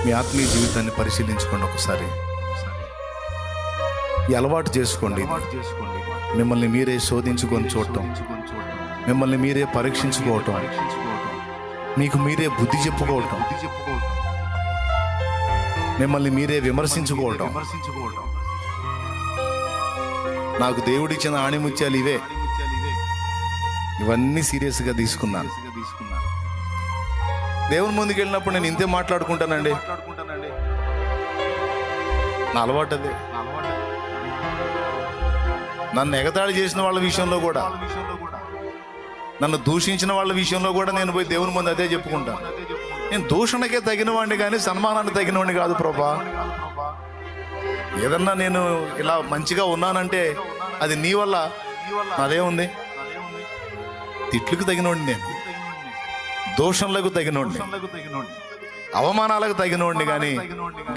మీ ఆత్మీయ జీవితాన్ని పరిశీలించుకోండి ఒకసారి. ఈ అలవాటు చేసుకోండి. మిమ్మల్ని మీరే శోధించుకొని చూడటం, మిమ్మల్ని మీరే పరీక్షించుకోవటం, మీకు మీరే బుద్ధి చెప్పుకోవటం, మిమ్మల్ని మీరే విమర్శించుకోవటం. నాకు దేవుడిచ్చిన ఆణిముత్యాలు ఇవే, ఇవన్నీ సీరియస్గా తీసుకున్నాను. దేవుని ముందుకు వెళ్ళినప్పుడు నేను ఇంతే మాట్లాడుకుంటానండి. నా అలవాటు అదే. నన్ను ఎగతాళి చేసిన వాళ్ళ విషయంలో కూడా, నన్ను దూషించిన వాళ్ళ విషయంలో కూడా నేను పోయి దేవుని ముందు అదే చెప్పుకుంటాను. నేను దూషణకే తగినవాడిని కానీ సన్మానానికి తగినవాడిని కాదు ప్రభా. ఏదన్నా నేను ఇలా మంచిగా ఉన్నానంటే అది నీ వల్ల, అదే ఉంది. తిట్లకు తగినోడిని నేను, దోషంలకు తగినోడిని, అవమానాలకు తగినోడిని కానీ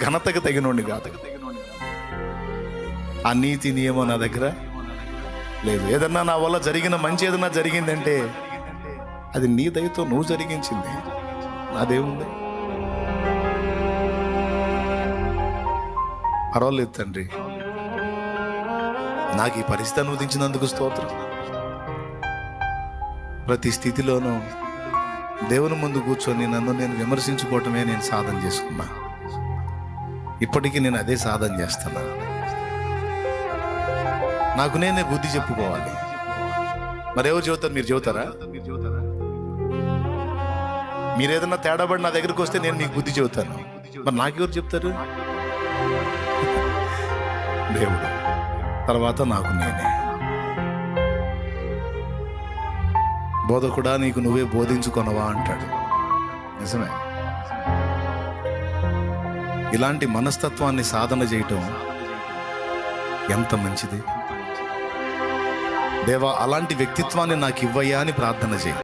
ఘనతకు తగినోడిని కాదు. ఆ నీతి నియమం నా దగ్గర లేదు. ఏదన్నా నా వల్ల జరిగిన మంచి ఏదన్నా జరిగిందంటే అది నీ దయతో నువ్వు జరిగించింది, నాదేముంది. పర్వాలేదు తండ్రి, నాకు ఈ పరిస్థితి అనువదించినందుకు స్తోత్రం. ప్రతి స్థితిలోనూ దేవుని ముందు కూర్చొని నన్ను నేను విమర్శించుకోవటమే నేను సాధన చేసుకున్నా. ఇప్పటికీ నేను అదే సాధన చేస్తున్నా. నాకు నేనే బుద్ధి చెప్పుకోవాలి. మరెవరు చెబుతారు? మీరు చెబుతారా? మీరు ఏదన్నా తేడాబడి నా దగ్గరికి వస్తే నేను నీకు బుద్ధి చెబుతాను. మరి నాకెవరు చెప్తారు? దేవుడు. తర్వాత నాకు నేనే. బోధకుడా నీకు నువ్వే బోధించుకొనవా అంటాడు. నిజమే. ఇలాంటి మనస్తత్వాన్ని సాధన చేయటం ఎంత మంచిది. దేవా, అలాంటి వ్యక్తిత్వాన్ని నాకు ఇవ్వయ్యా అని ప్రార్థన చేయి.